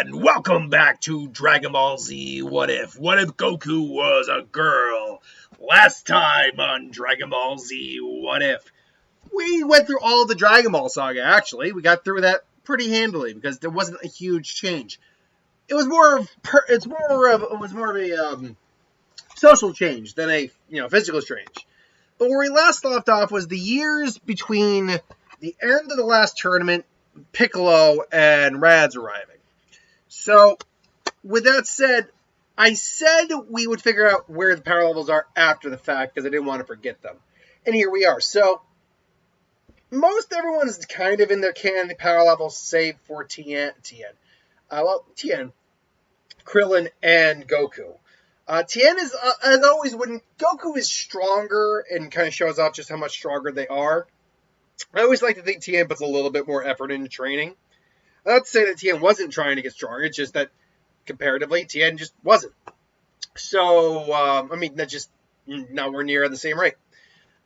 And welcome back to Dragon Ball Z What If? What if Goku was a girl? Last time on Dragon Ball Z What If? We went through all of the Dragon Ball saga, actually. We got through that pretty handily because there wasn't a huge change. It was more of a social change than a physical change. But where we last left off was the years between the end of the last tournament, Piccolo and Raditz arriving. So, with that said, I said we would figure out where the power levels are after the fact because I didn't want to forget them. And here we are. So, most everyone's kind of in their canon power levels, save for Tien, Krillin, and Goku. Tien is, as always, when Goku is stronger and kind of shows off just how much stronger they are, I always like to think Tien puts a little bit more effort into training. Not to say that Tien wasn't trying to get stronger, it's just that comparatively, Tien just wasn't. So, that's just nowhere near the same rate.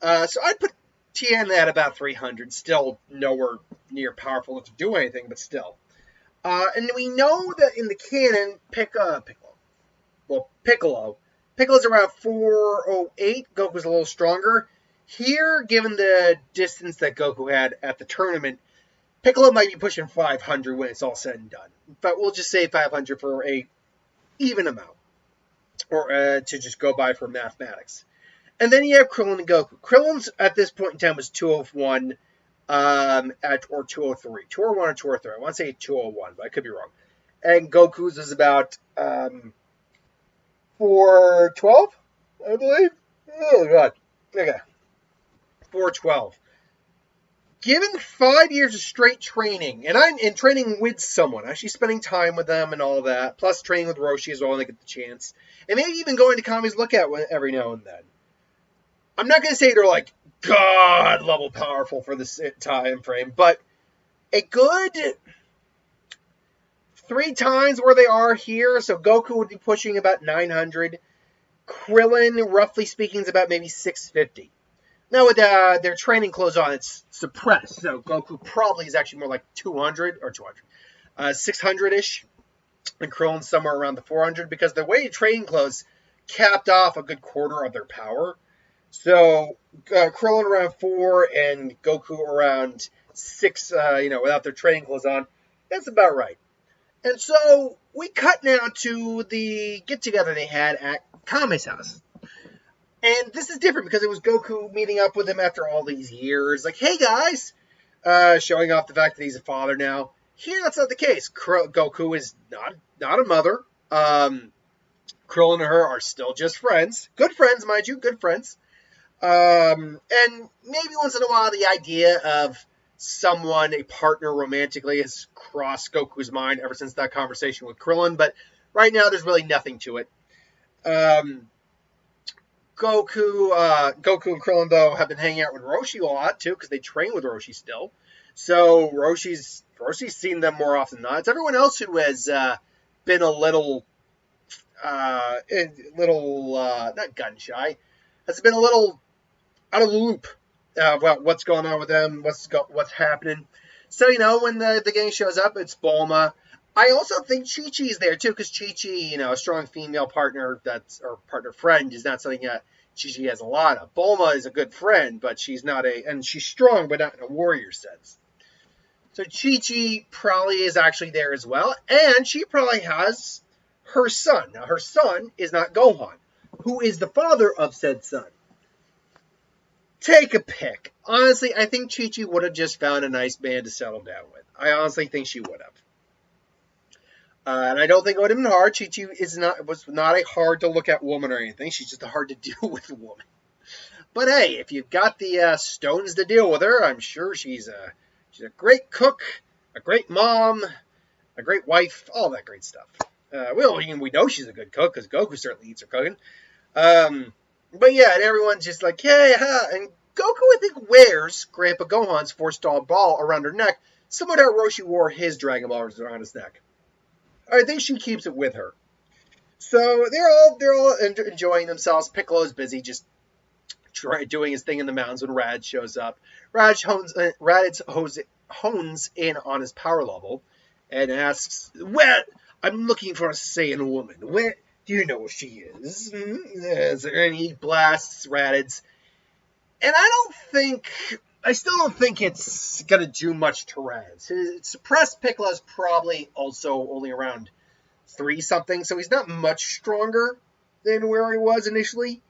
So I'd put Tien at about 300, still nowhere near powerful enough to do anything, but still. And we know that in the canon, Piccolo's around 408, Goku's a little stronger. Here, given the distance that Goku had at the tournament, Piccolo might be pushing 500 when it's all said and done. But we'll just say 500 for a even amount. Or to just go by for mathematics. And then you have Krillin and Goku. Krillin's at this point in time was 201 or 203. 201 or 203. I want to say 201, but I could be wrong. And Goku's is about 412, I believe. Oh, God. Okay. 412. Given 5 years of straight training, and I'm in training with someone, actually spending time with them and all that, plus training with Roshi as well when they get the chance, and maybe even going to Kami's Lookout every now and then. I'm not going to say they're like God level powerful for this time frame, but a good 3 times where they are here. So Goku would be pushing about 900. Krillin, roughly speaking, is about maybe 650. Now, with their training clothes on, it's suppressed. So Goku probably is actually more like 600-ish. And Krillin somewhere around the 400. Because the way training clothes capped off a good quarter of their power. So Krillin around 4 and Goku around 6, without their training clothes on. That's about right. And so we cut now to the get-together they had at Kame's house. And this is different because it was Goku meeting up with him after all these years. Like, hey, guys! Showing off the fact that he's a father now. Here, that's not the case. Goku is not a mother. Krillin and her are still just friends. Good friends, mind you. Good friends. And maybe once in a while, the idea of someone, a partner romantically, has crossed Goku's mind ever since that conversation with Krillin. But right now, there's really nothing to it. Goku and Krillin, though, have been hanging out with Roshi a lot, too, because they train with Roshi still. So Roshi's seen them more often than not. It's everyone else who has been a little not gun-shy, has been a little out of the loop about what's going on with them, what's happening. So, when the gang shows up, it's Bulma. I also think Chi-Chi's there, too, because Chi-Chi, a strong female partner or partner friend is not something that Chi-Chi has a lot of. Bulma is a good friend, but she's not and she's strong, but not in a warrior sense. So Chi-Chi probably is actually there as well, and she probably has her son. Now, her son is not Gohan, who is the father of said son. Take a pick. Honestly, I think Chi-Chi would have just found a nice man to settle down with. I honestly think she would have. And I don't think it would have been hard. Chi-Chi was not a hard-to-look-at woman or anything. She's just a hard-to-deal with woman. But hey, if you've got the stones to deal with her, I'm sure she's a great cook, a great mom, a great wife, all that great stuff. We know she's a good cook, because Goku certainly eats her cooking. But yeah, and everyone's just like, hey, huh. And Goku, I think, wears Grandpa Gohan's four-star ball around her neck, similar to how Roshi wore his Dragon Ball around his neck. I think she keeps it with her. So they're all enjoying themselves. Piccolo's busy just doing his thing in the mountains when Raditz shows up. Raditz hones in on his power level and asks, I'm looking for a Saiyan woman. Where do you know where she is? And he blasts Raditz. And I still don't think it's gonna do much to Raditz. His suppressed Piccolo's probably also only around 3 something, so he's not much stronger than where he was initially.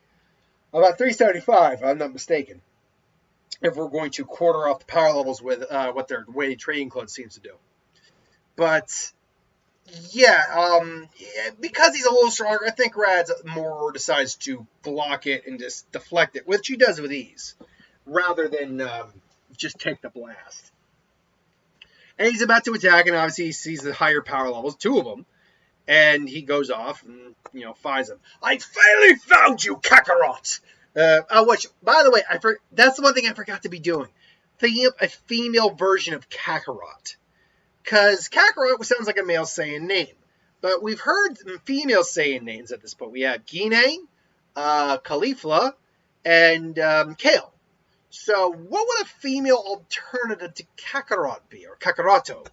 About 375, if I'm not mistaken. If we're going to quarter off the power levels with what their way trading clone seems to do. But yeah, because he's a little stronger, I think Rad's more decides to block it and just deflect it, which he does with ease, rather than just take the blast. And he's about to attack, and obviously he sees the higher power levels, 2 of them, and he goes off and finds them. I finally found you, Kakarot. Which, by the way, that's the one thing I forgot to be doing. Thinking of a female version of Kakarot. Because Kakarot sounds like a male Saiyan name. But we've heard female Saiyan names at this point. We have Gine, Caulifla, and Kale. So what would a female alternative to Kakarot be? Or Kakaroto?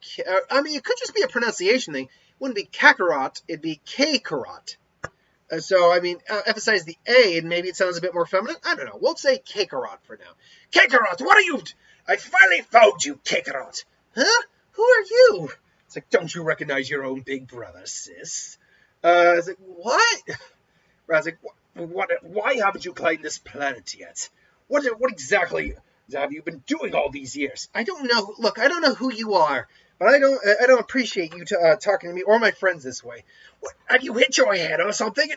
It could just be a pronunciation thing. It wouldn't be Kakarot. It'd be Kakarot. Emphasize the A, and maybe it sounds a bit more feminine. I don't know. We'll say Kakarot for now. Kakarot, what are you... I finally found you, Kakarot. Huh? Who are you? It's like, don't you recognize your own big brother, sis? It's like, what? Rad's like, what? Why haven't you claimed this planet yet? What exactly have you been doing all these years? I don't know. Look, I don't know who you are, but I don't appreciate you talking to me or my friends this way. What, have you hit your head or something?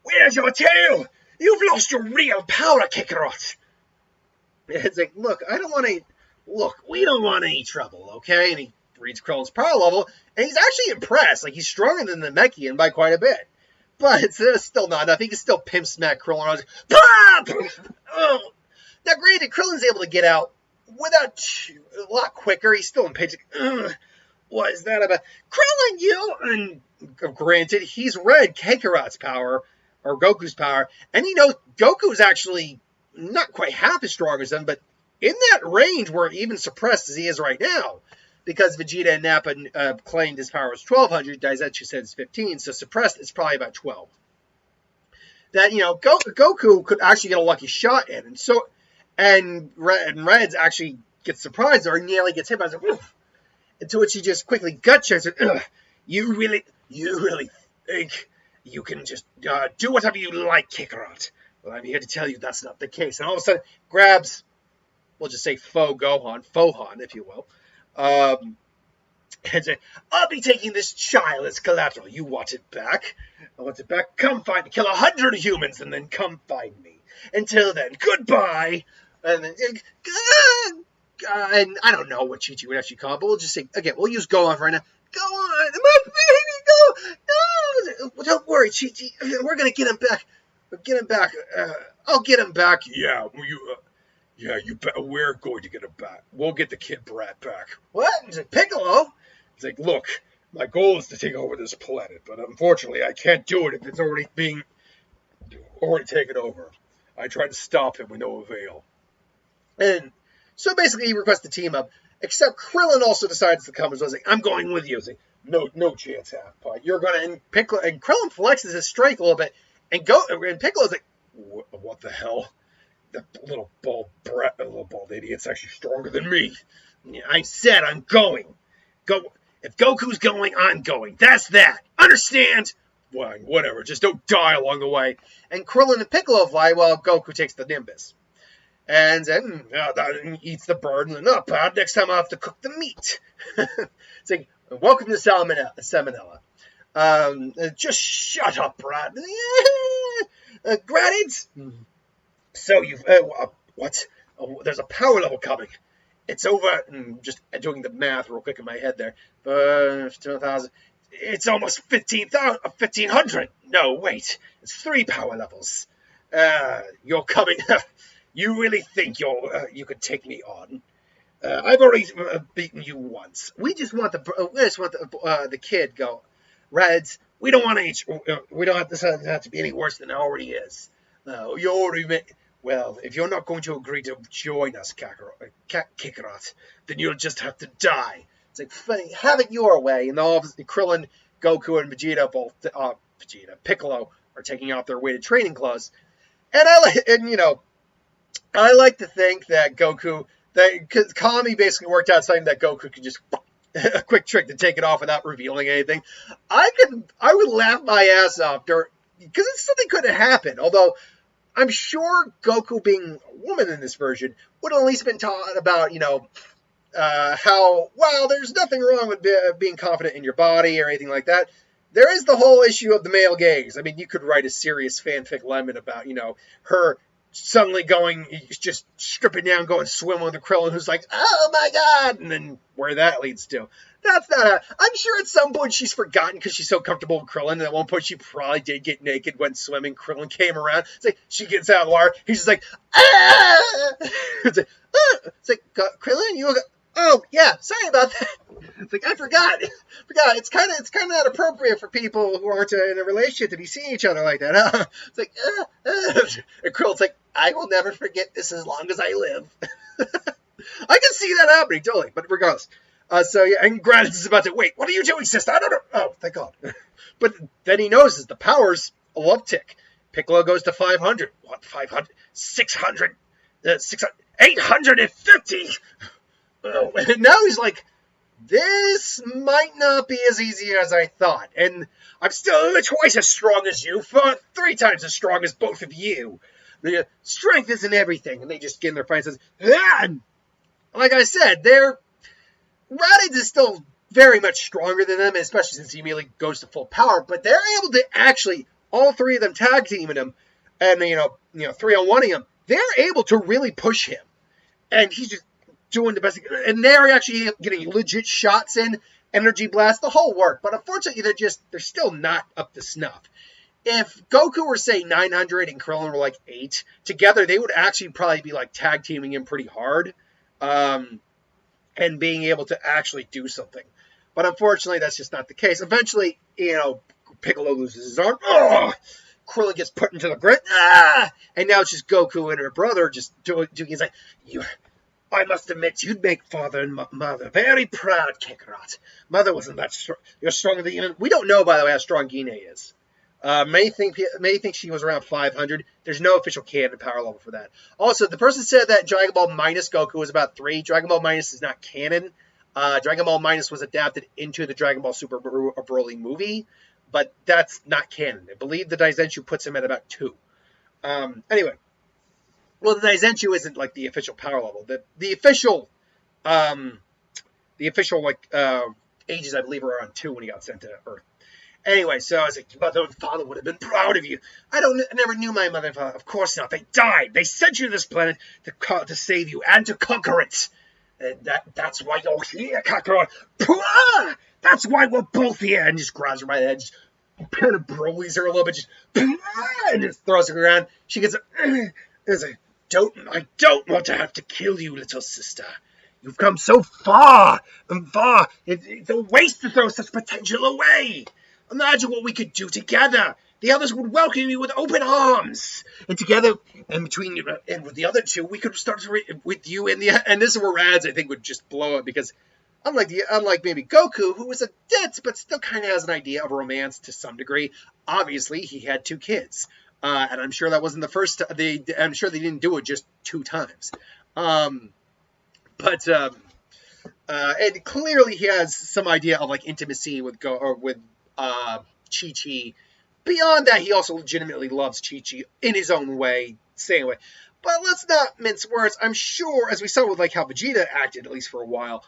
Where's your tail? You've lost your real power, Kakarot. It's like, look, we don't want any trouble, okay? And he reads Krillin's power level, and he's actually impressed. Like, he's stronger than the Namekian by quite a bit. But it's still not enough. He can still pimp smack Krillin. I was like, oh. Now, granted, Krillin's able to get out without a lot quicker. He's still impatient. What is that about? Krillin, you... And granted, he's read Kakarot's power, or Goku's power, and he knows Goku's actually not quite half as strong as him, but in that range where even suppressed as he is right now, because Vegeta and Nappa claimed his power was 1200, Daisetsu said it's 15, so suppressed is probably about 12. That, Goku could actually get a lucky shot in, and Reds actually gets surprised or nearly gets hit by it. And to which he just quickly gut checks it. You really think you can just do whatever you like, Kakarot? Well, I'm here to tell you that's not the case. And all of a sudden, grabs, we'll just say Fohan, if you will, and say, I'll be taking this child as collateral. You want it back? I want it back. Come find me. Kill 100 humans and then come find me. Until then, goodbye. And then, and I don't know what Chi-Chi would actually call it, but we'll just say, again, we'll use Go On right now. Go on, my baby, go. No, don't worry, Chi-Chi. We're going to get him back. Get him back. I'll get him back. Yeah, you bet. We're going to get him back. We'll get the kid Brat back. What? He's like, Piccolo? He's like, look, my goal is to take over this planet, but unfortunately I can't do it if it's already taken over. I tried to stop him with no avail. And so basically he requests the team up, except Krillin also decides to come as well. He's like, I'm going with you. He's like, no chance, Half-Pipe. You're going to... And Krillin flexes his strength a little bit, and Piccolo's like, what the hell? That little bald idiot's actually stronger than me. I said I'm going. Go. If Goku's going, I'm going. That's that. Understand? Well, whatever. Just don't die along the way. And Krillin and Piccolo fly while Goku takes the Nimbus. And then eats the bird. And then, Bob, next time I'll have to cook the meat. It's like, welcome to Salmonella. Just shut up, Brad. Raditz? So you've... what? Oh, there's a power level coming. It's over... just doing the math real quick in my head there. 15,000. It's almost 1,500. No, wait. It's 3 power levels. You're coming... You really think you could take me on? I've already beaten you once. We just want the kid go. Reds, we don't want this to be any worse than it already is. You already well, if you're not going to agree to join us, Kakarot, then you'll just have to die. It's like, funny, have it your way. And all of Krillin, Goku, and Vegeta, Piccolo, are taking off their weighted training clothes. And I like to think that because Kami basically worked out something that Goku could just a quick trick to take it off without revealing anything. I would laugh my ass off because it's something could have happened. Although I'm sure Goku, being a woman in this version, would have at least been taught about how there's nothing wrong with being confident in your body or anything like that. There is the whole issue of the male gaze. I mean, you could write a serious fanfic lemon about her suddenly just stripping down, going swimming with a Krillin who's like, oh my god, and then where that leads to. That's not I'm sure at some point she's forgotten because she's so comfortable with Krillin, and at one point she probably did get naked, went swimming, Krillin came around, it's like, she gets out of the water, he's just like, ah! It's like, Krillin, you oh, yeah, sorry about that. It's like, I forgot. It's kind of not appropriate for people who aren't in a relationship to be seeing each other like that. Huh? It's like, and Krillin's like, I will never forget this as long as I live. I can see that happening, totally. But regardless. And Raditz is about to, wait, what are you doing, sister? I don't know. Oh, thank God. But then he notices the powers a love tick. Piccolo goes to 500. What, 500? 600? 850? Oh, and now he's like, this might not be as easy as I thought. And I'm still twice as strong as you, 3 times as strong as both of you. Strength isn't everything. And they just get in their fights and like I said, Raditz is still very much stronger than them, especially since he immediately goes to full power. But they're able to actually, all 3 of them tag teaming him, and 3-on-1ing him, they're able to really push him. And he's just doing the best, and they're actually getting legit shots in, energy blast, the whole work. But unfortunately, they're still not up to snuff. If Goku were, say, 900 and Krillin were like 8, together they would actually probably be like tag teaming him pretty hard, and being able to actually do something. But unfortunately, that's just not the case. Eventually, Piccolo loses his arm. Oh! Krillin gets put into the grid. And now it's just Goku and her brother just doing. He's like, I must admit, you'd make father and mother very proud, Kakarot. Mother wasn't that strong. You're stronger than Gine. We don't know, by the way, how strong Gine is. Many think she was around 500. There's no official canon power level for that. Also, the person said that Dragon Ball minus Goku was about 3. Dragon Ball minus is not canon. Dragon Ball minus was adapted into the Dragon Ball Super Broly movie, but that's not canon. I believe the Daizenshuu puts him at about 2. Anyway. Well, the Daizenshuu isn't like the official power level. The official ages, I believe, are around 2 when he got sent to Earth. Anyway, so I was like, your mother and father would have been proud of you. I never knew my mother and father. Of course not. They died. They sent you to this planet to save you and to conquer it. And that's why you're here, Kakarot. That's why we're both here. And just grabs her by the head, just kind of Broly's her a little bit, just and just throws her around. She gets I don't want to have to kill you, little sister. You've come so far and far. It's a waste to throw such potential away. Imagine what we could do together. The others would welcome you with open arms. And together, and between you and with the other 2, we could start with you and this is where Raditz, I think, would just blow up, because unlike maybe Goku, who was a ditz but still kind of has an idea of romance to some degree, obviously he had 2 kids. And I'm sure that wasn't the first. I'm sure they didn't do it just 2 times. And clearly he has some idea of like intimacy with Chi-Chi. Beyond that, he also legitimately loves Chi-Chi in his own way, same way. But let's not mince words. I'm sure, as we saw with like how Vegeta acted, at least for a while,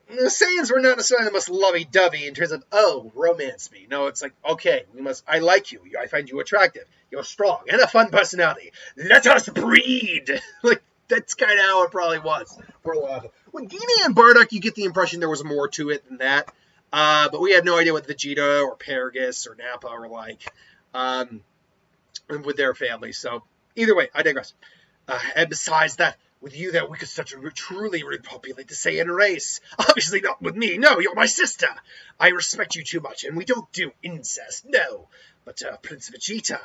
the Saiyans were not necessarily the most lovey-dovey in terms of, oh, romance me. No, it's like, okay, I like you. I find you attractive. You're strong and a fun personality. Let us breed. Like, that's kind of how it probably was for a lot of them. With Gine and Bardock, you get the impression there was more to it than that. But we had no idea what Vegeta or Paragus or Nappa were like with their families. So, either way, I digress. And besides that, with you there, we could truly repopulate the Saiyan race. Obviously not with me. No, you're my sister. I respect you too much, and we don't do incest. No. But Prince Vegeta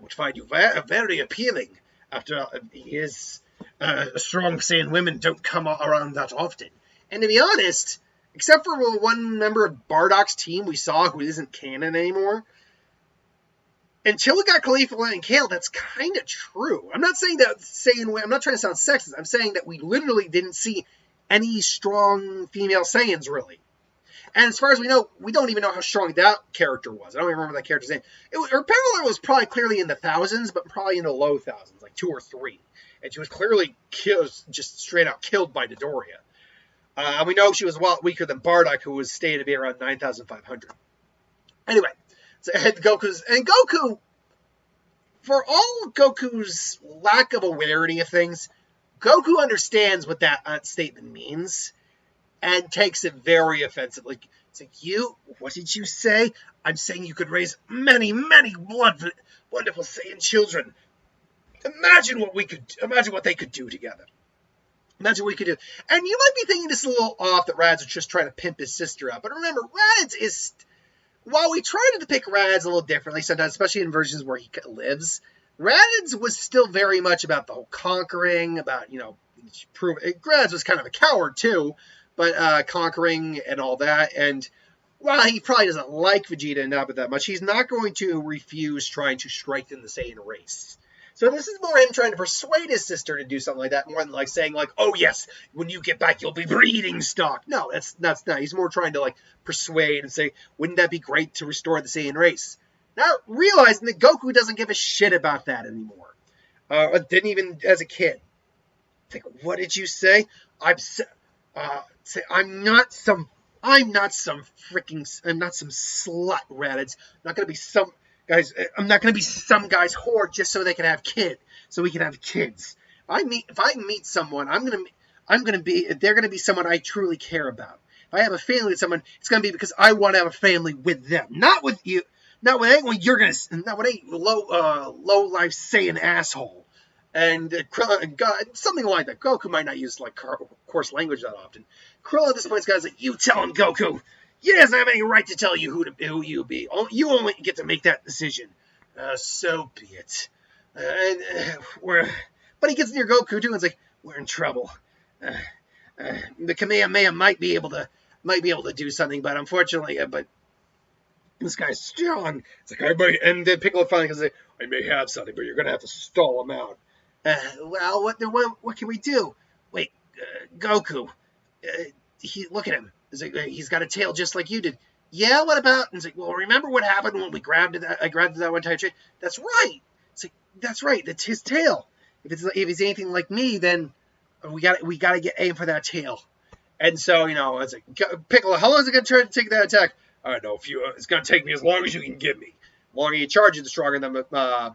would find you very appealing. After he is a strong Saiyan women don't come around that often. And to be honest, except for one member of Bardock's team we saw who isn't canon anymore, until we got Caulifla and Kale, that's kind of true. I'm not saying I'm not trying to sound sexist. I'm saying that we literally didn't see any strong female Saiyans, really. And as far as we know, we don't even know how strong that character was. I don't even remember that character's name. Her power was probably clearly in the thousands, but probably in the low thousands, like 2 or 3. And she was clearly just straight out killed by Dodoria. And we know she was a lot weaker than Bardock, who was stated to be around 9,500. Anyway, so Goku's... And Goku, for all Goku's lack of awareness of things, Goku understands what that statement means and takes it very offensively. It's like, what did you say? I'm saying you could raise many, many wonderful Saiyan children. Imagine what they could do together. Imagine what we could do. And you might be thinking this is a little off that Raditz is just trying to pimp his sister out. But remember, Raditz is... While we try to depict Raditz a little differently sometimes, especially in versions where he lives, Raditz was still very much about the whole conquering, about, Raditz was kind of a coward too, but conquering and all that. And while he probably doesn't like Vegeta and Nappa that much, he's not going to refuse trying to strengthen the Saiyan race. So this is more him trying to persuade his sister to do something like that, more than like saying like, oh yes, when you get back, you'll be breeding stock. No, that's not. He's more trying to like persuade and say, wouldn't that be great to restore the Saiyan race? Now, realizing that Goku doesn't give a shit about that anymore. Didn't even as a kid. It's like, what did you say? I'm not some slut, Raditz. I'm not gonna be some guy's whore just so they can have kids, so we can have kids. If I meet someone, they're gonna be someone I truly care about. If I have a family with someone, it's gonna be because I want to have a family with them, not with you, not with anyone not with any low life Saiyan asshole. And Krillin, something like that. Goku might not use like coarse language that often. Krillin at this point is like, you tell him, Goku. He doesn't have any right to tell you who you be. You only get to make that decision. So be it. But he gets near Goku too and is like, we're in trouble. The Kamehameha might be able to do something, but unfortunately, but this guy's strong. It's like and then Piccolo finally goes like, I may have something, but you're gonna have to stall him out. Well, what can we do? Wait, Goku. Look at him. He's got a tail just like you did. Yeah, what about? And it's like, well, remember what happened when I grabbed that one time tree? That's right. It's like, that's right. That's his tail. If he's anything like me, then we got to get aim for that tail. And so, it's like, Piccolo, how long is it going to try to take that attack? I don't know. It's going to take me as long as you can give me. The longer you charge it, the stronger the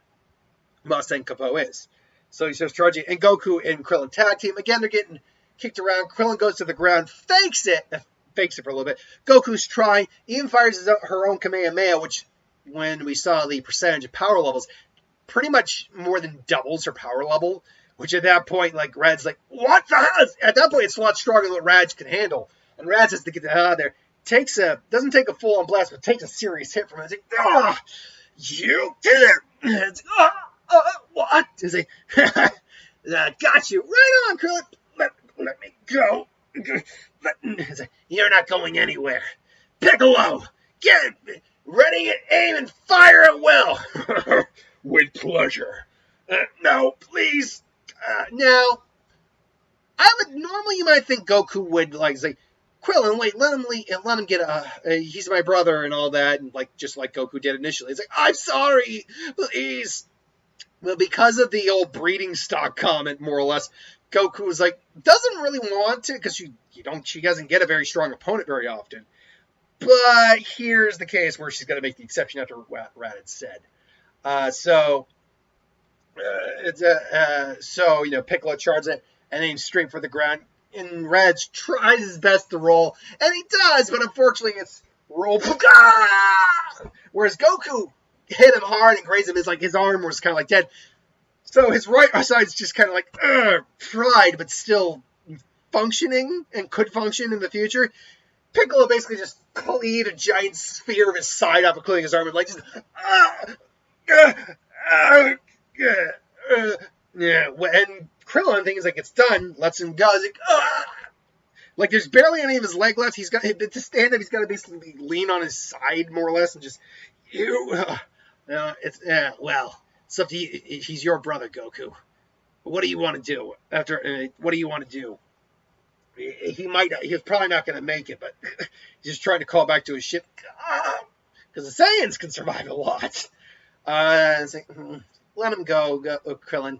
Mustang Capo is. So he starts charging, and Goku and Krillin tag team. Again, they're getting kicked around. Krillin goes to the ground, fakes it for a little bit. Goku's trying, even fires her own Kamehameha, which, when we saw the percentage of power levels, pretty much more than doubles her power level, which at that point, like, Rad's like, what the hell? At that point, it's a lot stronger than what Rad can handle. And Rad has to get the hell out of there. Doesn't take a full-on blast, but takes a serious hit from it. It's like, you did it! It's what? It's like, got you. Right on, Krillin. Let me go. It's like, you're not going anywhere. Piccolo, get ready, aim, and fire at will. With pleasure. No, please. Now, normally you might think Goku would like say, Krillin, wait, let him get he's my brother and all that, and just like Goku did initially. It's like, I'm sorry, please. But because of the old breeding stock comment, more or less, Goku was like, doesn't really want to, because she doesn't get a very strong opponent very often. But here's the case where she's going to make the exception after what Raditz said. So Piccolo charges it and aims straight for the ground. And Raditz tries his best to roll, and he does, but unfortunately it's roll. Whereas Goku hit him hard and grazed him. His arm was kind of like dead. So his right side's just kind of like fried, but still functioning and could function in the future. Piccolo basically just cleaned a giant sphere of his side off, including his arm, and and Krillin thinks like it's done, lets him go. He's like, Like, there's barely any of his leg left. He's got to stand up. He's got to basically lean on his side, more or less, and just, well, it's up to you. He's your brother, Goku. What do you want to do? What do you want to do? He's probably not going to make it, but he's just trying to call back to his ship. Because the Saiyans can survive a lot. It's like, let him go, Krillin.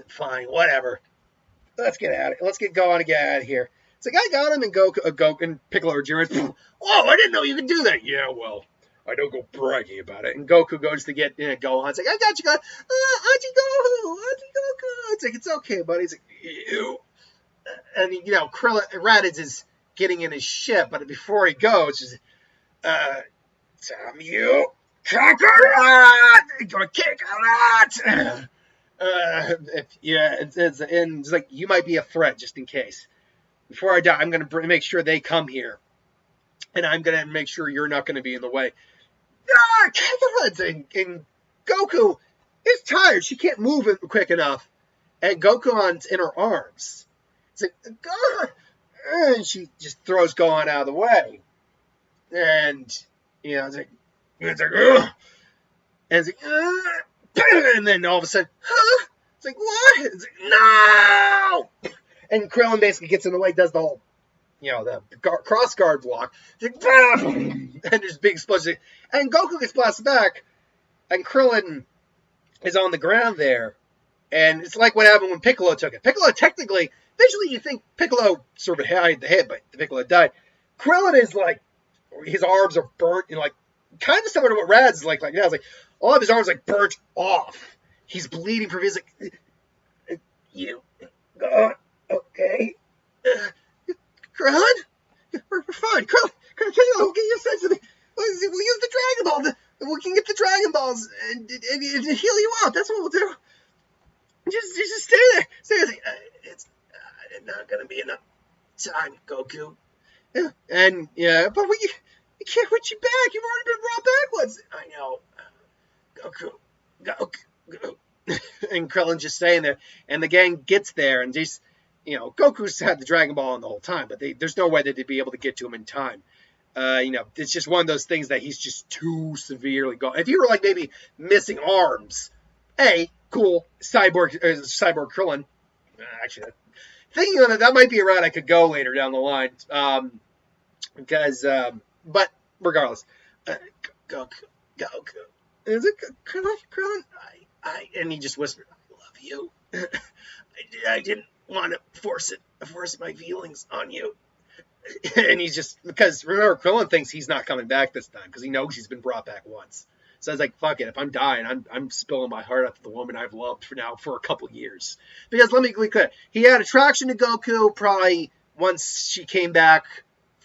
Fine, whatever. Let's get out of it. Let's get going and get out of here. It's like, I got him, and Goku and Piccolo are jeering. Whoa, I didn't know you could do that. Yeah, well, I don't go bragging about it. And Goku goes to get Gohan. It's like, I got you, guys. Auntie Goku. It's like, it's okay, buddy. It's like, ew. And, Raditz is getting in his ship, but before he goes, just, damn you, Kakarot! I'm gonna kick out. It's like, you might be a threat, just in case. Before I die, I'm going to make sure they come here. And I'm going to make sure you're not going to be in the way. And Goku is tired. She can't move it quick enough. And Goku's in her arms. It's like, God! And she just throws Gohan out of the way. And, it's like, ugh! And it's like, and then all of a sudden, huh? It's like, what? It's like, no! And Krillin basically gets in the way, does the whole, the cross guard block. It's like, and there's a big explosion. And Goku gets blasted back, and Krillin is on the ground there. And it's like what happened when Piccolo took it. Piccolo technically, visually you think Piccolo sort of had the hit, but Piccolo died. Krillin is like, his arms are burnt, kind of similar to what Raditz is like now. It's like, all of his arms burnt off. He's bleeding from his you God, okay. Krillin? We're fine. Krillin, we'll get you sensitive. We'll use the Dragon Ball. We can get the Dragon Balls and heal you up. That's what we'll do. Just stay there. Stay there. It's not gonna be enough time, Goku. And but we can't put you back. You've already been brought back once. I know. Goku. And Krillin's just staying there. And the gang gets there, and just, Goku's had the Dragon Ball on the whole time, but there's no way that they'd be able to get to him in time. It's just one of those things that he's just too severely gone. If you were maybe missing arms, cool, cyborg Krillin. Actually, thinking on it, that might be a route I could go later down the line. But regardless, Goku. Is it Krillin? And he just whispered, I love you. I didn't want to force my feelings on you. And he's just, because remember, Krillin thinks he's not coming back this time because he knows he's been brought back once. So I was like, fuck it, if I'm dying, I'm spilling my heart out to the woman I've loved for a couple years. Because let me be clear, he had attraction to Goku probably once she came back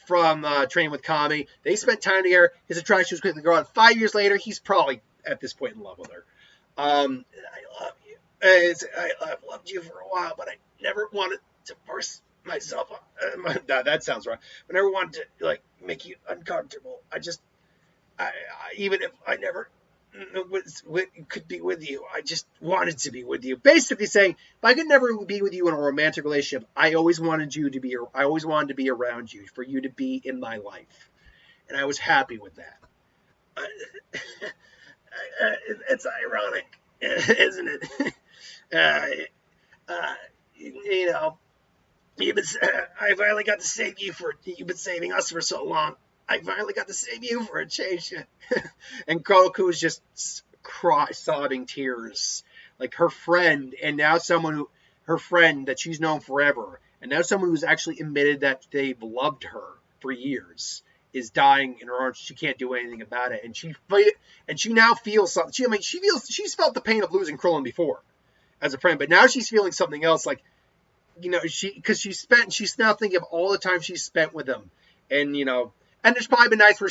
from training with Kami. They spent time together. His attraction was quickly growing. 5 years later, he's probably at this point in love with her. I love you. I've loved you for a while, but I never wanted to force myself. That sounds wrong. I never wanted to make you uncomfortable. Even if I never could be with you, I just wanted to be with you. Basically saying, if I could never be with you in a romantic relationship, I always wanted to be around you, for you to be in my life, and I was happy with that. It's ironic, isn't it? I finally got to save you you've been saving us for so long. I finally got to save you for a change. And Goku is just sobbing tears. Like her friend, and now her friend that she's known forever, and now someone who's actually admitted that they've loved her for years, is dying in her arms. She can't do anything about it. And she now feels something. She's felt the pain of losing Krillin before as a friend, but now she's feeling something else. Because she's now thinking of all the time she's spent with him. And, and there's probably been nights where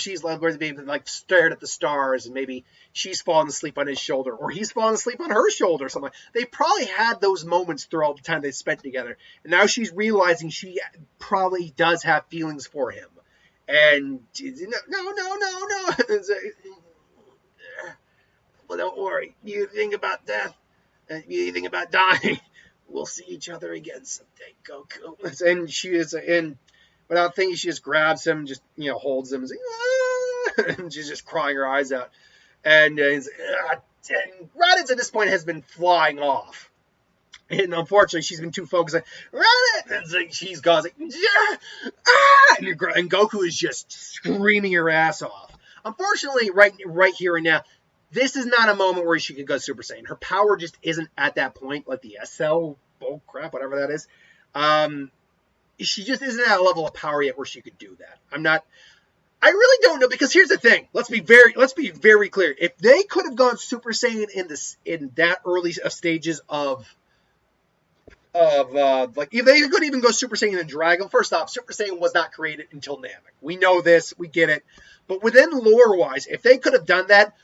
they've stared at the stars, and maybe she's fallen asleep on his shoulder, or he's fallen asleep on her shoulder, or something. They probably had those moments throughout the time they spent together. And now she's realizing she probably does have feelings for him. And no. Well, don't worry. You think about death, you think about dying. we'll see each other again someday, Goku. And she is, and without thinking, she just grabs him, just, holds him, and, and she's just crying her eyes out. And, and Raditz at this point has been flying off. And unfortunately, she's been too focused on Raditz. And she's gone, like, yeah, ah! And Goku is just screaming her ass off. Unfortunately, right here and now, this is not a moment where she could go Super Saiyan. Her power just isn't at that point, like the SL bull crap, whatever that is. She just isn't at a level of power yet where she could do that. I really don't know, because here's the thing. Let's be very clear. If they could have gone Super Saiyan in that early stages of like, if they could even go Super Saiyan in Dragon. First off, Super Saiyan was not created until Namek. We know this, we get it. But within lore-wise, if they could have done that,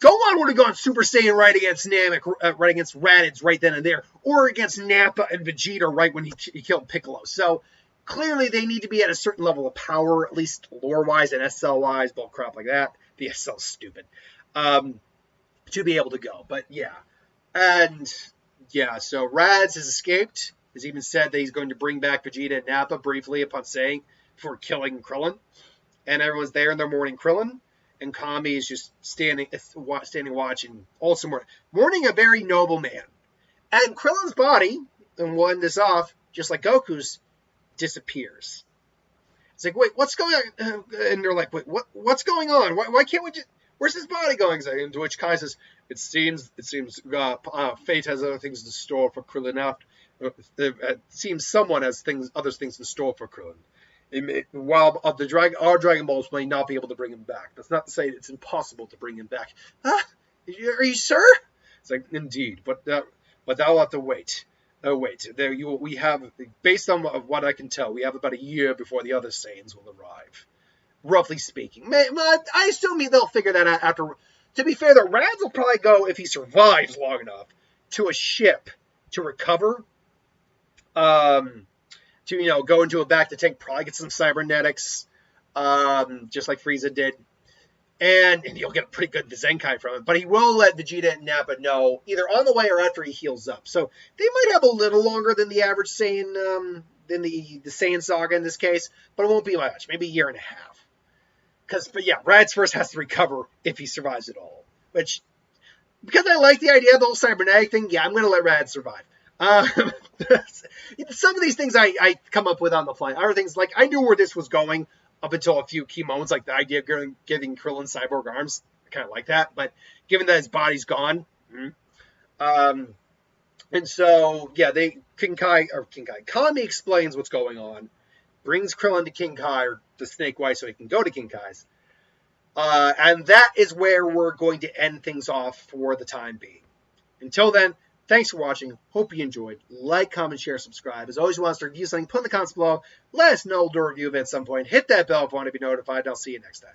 Gohan would have gone Super Saiyan right against Namek, right against Raditz right then and there, or against Nappa and Vegeta right when he killed Piccolo. So clearly they need to be at a certain level of power, at least lore-wise and SL-wise, bullcrap like that. The SL's stupid. To be able to go. But yeah. And yeah, so Raditz has escaped. Has even said that he's going to bring back Vegeta and Nappa briefly upon saying before killing Krillin. And everyone's there in their mourning Krillin. And Kami is just standing watching, also mourning a very noble man. And Krillin's body, and we'll end this off, just like Goku's, disappears. It's like, wait, what's going on? And they're like, wait, what's going on? Why can't we just... Where's his body going? And to which Kai says, it seems fate has other things in store for Krillin after. It seems someone has other things in store for Krillin. While our Dragon Balls may not be able to bring him back. That's not to say it's impossible to bring him back. Are you sure? It's like, indeed, but thou have to wait. Wait. We have, based on what I can tell, we have about a year before the other Saiyans will arrive. Roughly speaking. I assume they'll figure that out after. To be fair, though, Raditz will probably go, if he survives long enough, to a ship to recover. To, go into a back to tank, probably get some cybernetics, just like Frieza did. And he'll get a pretty good Zenkai from it. But he will let Vegeta and Nappa know, either on the way or after he heals up. So they might have a little longer than the average Saiyan, than the Saiyan saga in this case. But it won't be much. Maybe a year and a half. But yeah, Raditz first has to recover if he survives at all. Which, because I like the idea of the whole cybernetic thing, yeah, I'm going to let Raditz survive. Some of these things I come up with on the fly. Other things, like, I knew where this was going up until a few key moments, like the idea of giving Krillin cyborg arms. I kind of like that, but given that his body's gone, and so yeah, Kami explains what's going on, brings Krillin to King Kai, or the Snake White, so he can go to King Kai's, and that is where we're going to end things off for the time being. Until then, thanks for watching. Hope you enjoyed. Like, comment, share, subscribe. As always, you want us to review something, put in the comments below. Let us know. We'll do a review of it at some point. Hit that bell if you want to be notified. I'll see you next time.